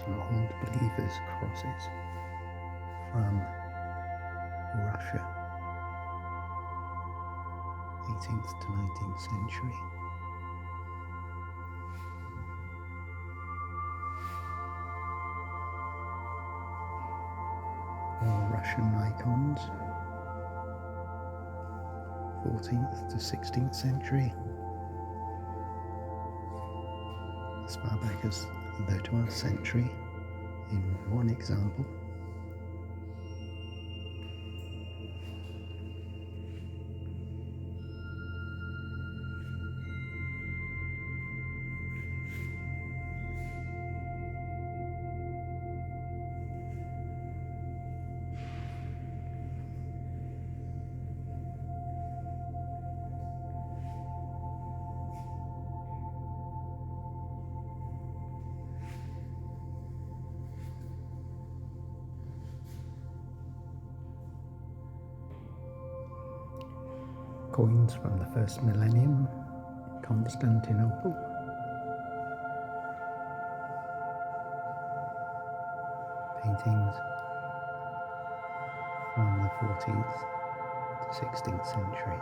some old believers' crosses from Russia, 18th to 19th century. More Russian icons, 14th to 16th century. As far back as the 12th century in one example. Coins from the first millennium, Constantinople. Paintings from the 14th to 16th century.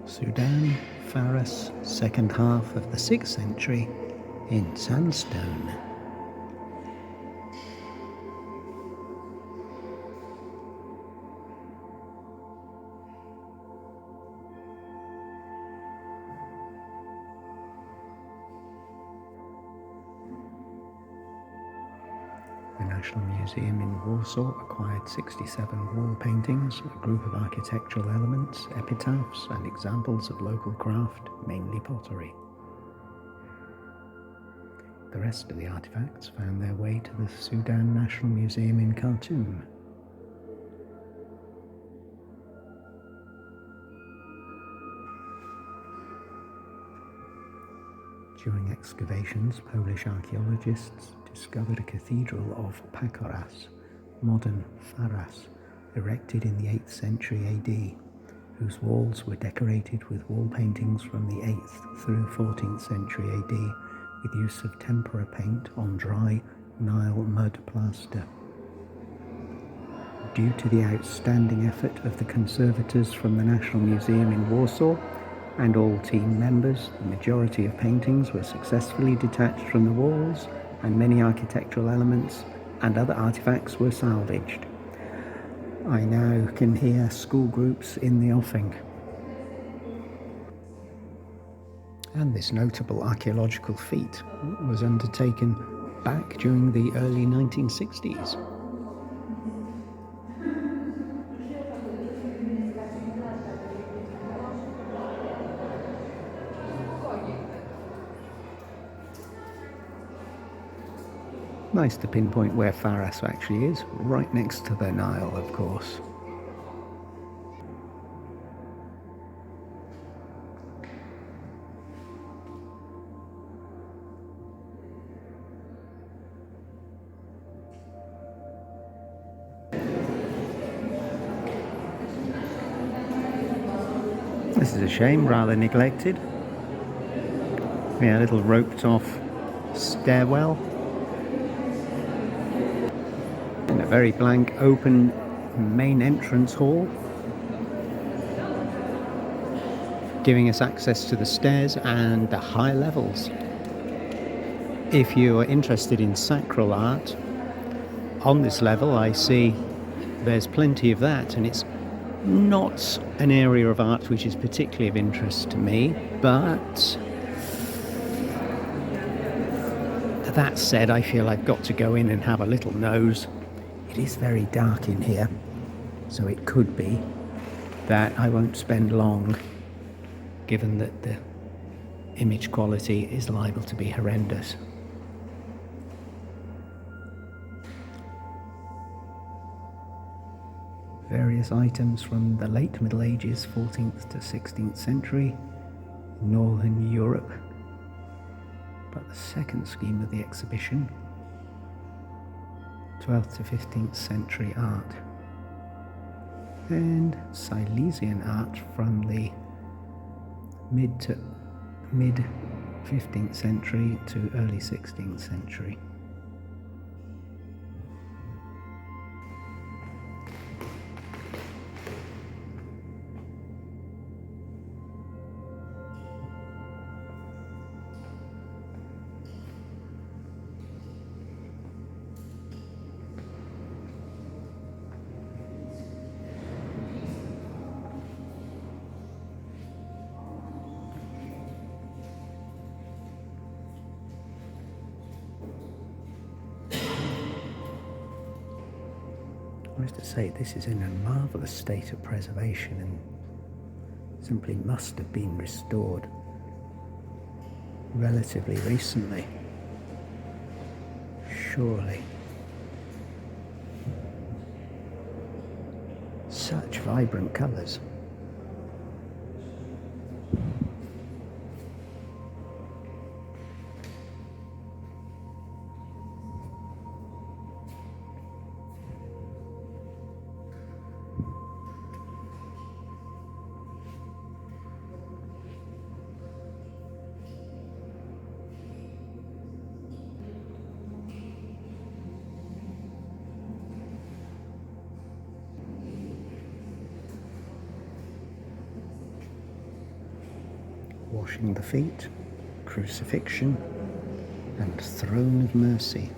Sudan, Faras, second half of the 6th century, in sandstone. The National Museum in Warsaw acquired 67 wall paintings, a group of architectural elements, epitaphs, and examples of local craft, mainly pottery. The rest of the artifacts found their way to the Sudan National Museum in Khartoum. During excavations, Polish archaeologists discovered a cathedral of Faras, modern Faras, erected in the 8th century AD, whose walls were decorated with wall paintings from the 8th through 14th century AD with use of tempera paint on dry Nile mud plaster. Due to the outstanding effort of the conservators from the National Museum in Warsaw and all team members, the majority of paintings were successfully detached from the walls, and many architectural elements and other artifacts were salvaged. I now can hear school groups in the offing. And this notable archaeological feat was undertaken back during the early 1960s. Nice to pinpoint where Faras actually is, right next to the Nile, of course. This is a shame, rather neglected. Yeah, a little roped off stairwell. And a very blank open main entrance hall, giving us access to the stairs and the high levels. If you are interested in sacral art, on this level I see there's plenty of that, and it's not an area of art which is particularly of interest to me, but that said, I feel I've got to go in and have a little nose It is very dark in here, so it could be that I won't spend long, given that the image quality is liable to be horrendous. Various items from the late Middle Ages, 14th to 16th century, Northern Europe. But the second scheme of the exhibition, 12th to 15th century art, and Silesian art from the mid 15th century to early 16th century. I have to say, this is in a marvellous state of preservation and simply must have been restored relatively recently. Surely. Such vibrant colours. Washing the feet, crucifixion, and throne of mercy.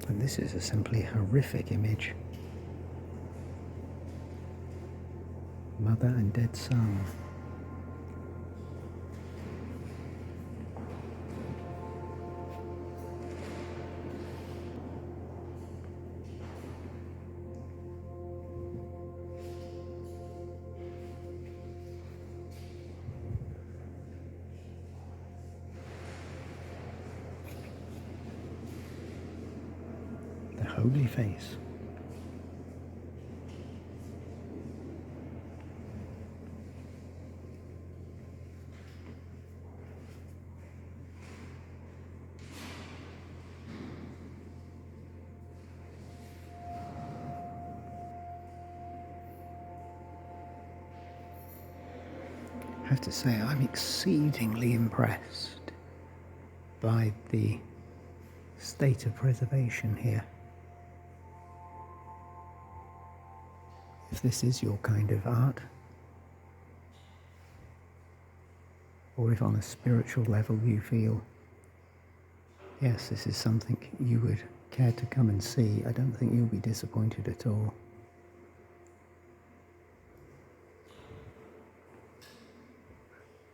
And this is a simply horrific image. Mother and dead son. The holy face. I have to say, I'm exceedingly impressed by the state of preservation here. If this is your kind of art, or if on a spiritual level you feel, yes, this is something you would care to come and see, I don't think you'll be disappointed at all.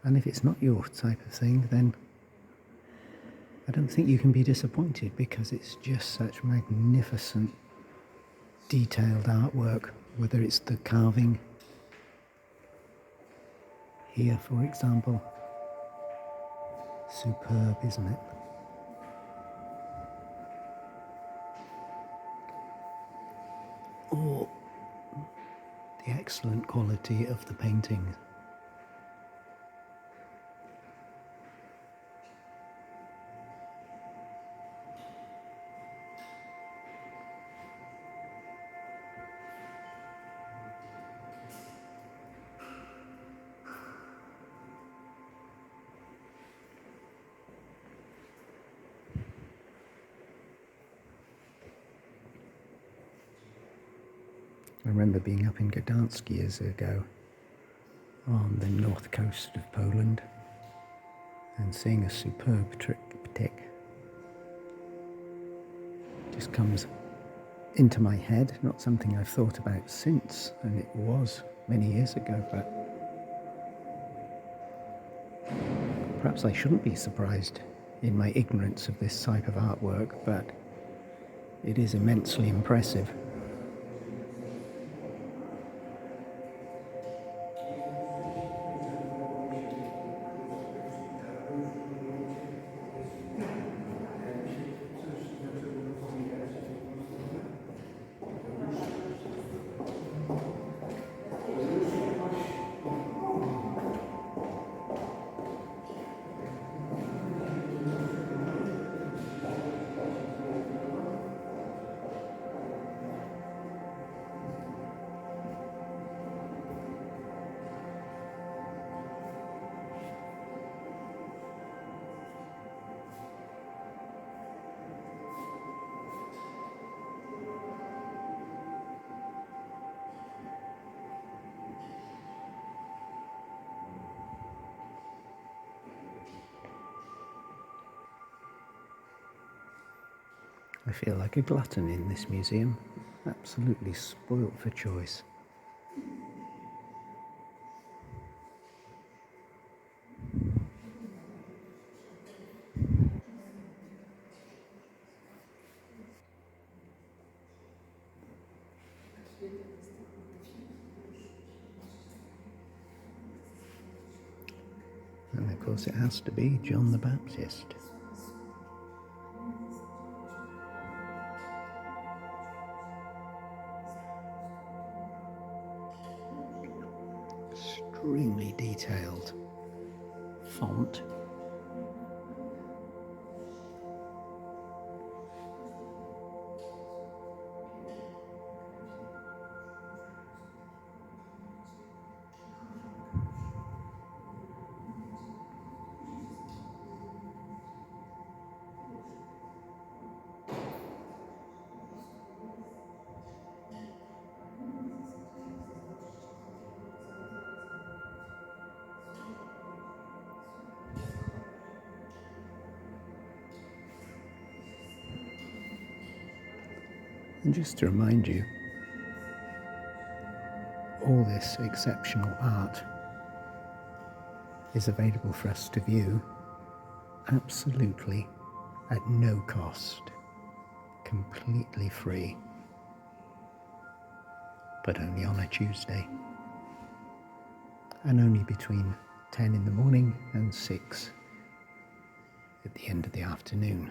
And if it's not your type of thing, then I don't think you can be disappointed, because it's just such magnificent, detailed artwork, whether it's the carving here, for example. Superb, isn't it? Or the excellent quality of the paintings. I remember being up in Gdansk years ago on the north coast of Poland and seeing a superb triptych just comes into my head, not something I've thought about since, and it was many years ago, but perhaps I shouldn't be surprised in my ignorance of this type of artwork, but it is immensely impressive. I feel like a glutton in this museum, absolutely spoilt for choice. And of course it has to be John the Baptist. Extremely detailed font. And just to remind you, all this exceptional art is available for us to view absolutely at no cost, completely free, but only on a Tuesday, and only between 10 in the morning and 6 at the end of the afternoon.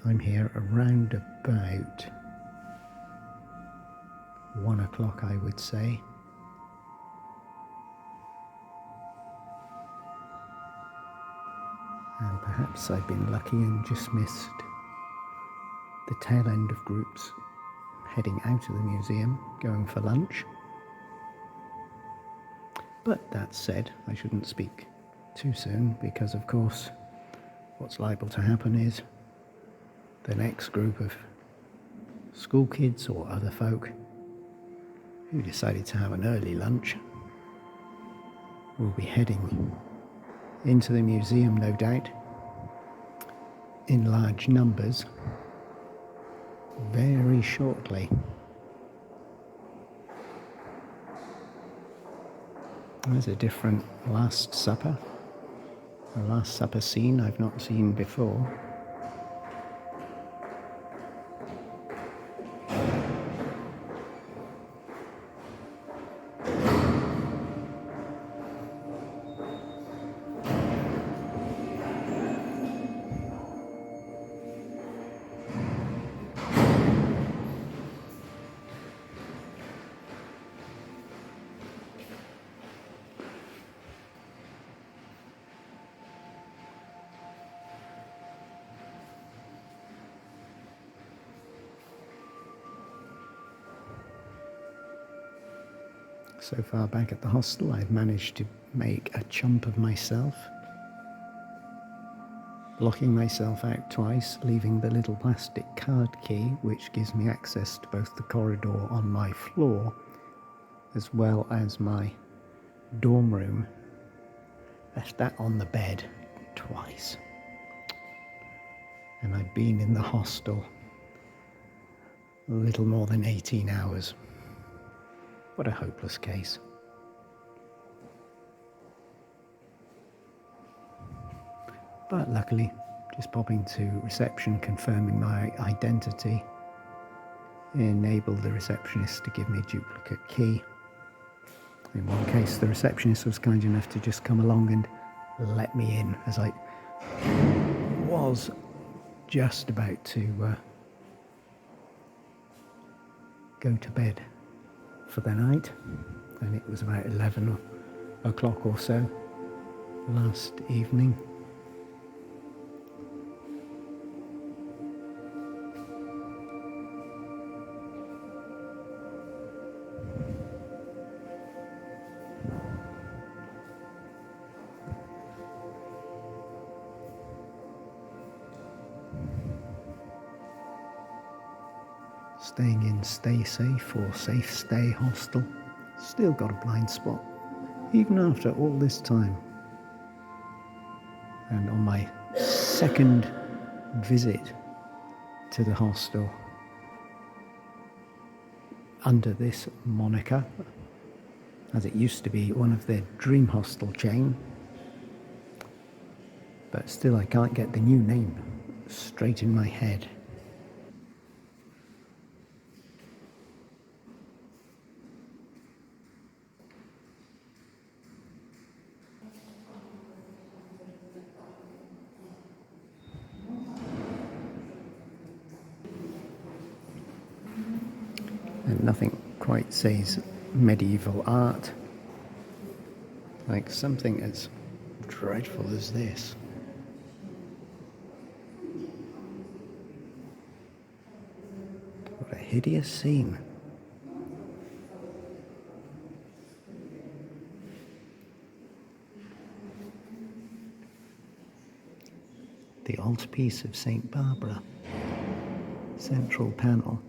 I'm here around about 1 o'clock, I would say. And perhaps I've been lucky and just missed the tail end of groups heading out of the museum, going for lunch. But that said, I shouldn't speak too soon, because of course what's liable to happen is the next group of school kids or other folk who decided to have an early lunch will be heading into the museum, no doubt, in large numbers very shortly. There's a different Last Supper, a Last Supper scene I've not seen before. So far back at the hostel, I've managed to make a chump of myself, locking myself out twice, leaving the little plastic card key, which gives me access to both the corridor on my floor, as well as my dorm room. Left that on the bed twice. And I'd been in the hostel a little more than 18 hours. What a hopeless case. But luckily, just popping to reception, confirming my identity, enabled the receptionist to give me a duplicate key. In one case, the receptionist was kind enough to just come along and let me in, as I was just about to go to bed for the night, and it was about 11 o'clock or so last evening. Staying in Stay Safe or Safe Stay Hostel. Still got a blind spot, even after all this time. And on my second visit to the hostel, under this moniker, as it used to be one of their dream hostel chain, but still I can't get the new name straight in my head. And nothing quite says medieval art like something as dreadful as this. What a hideous scene. The altarpiece of St. Barbara, central panel,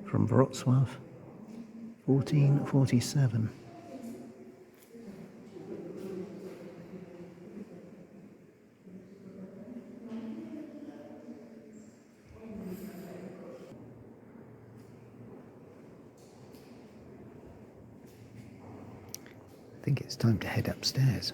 from Wrocław, 1447. I think it's time to head upstairs.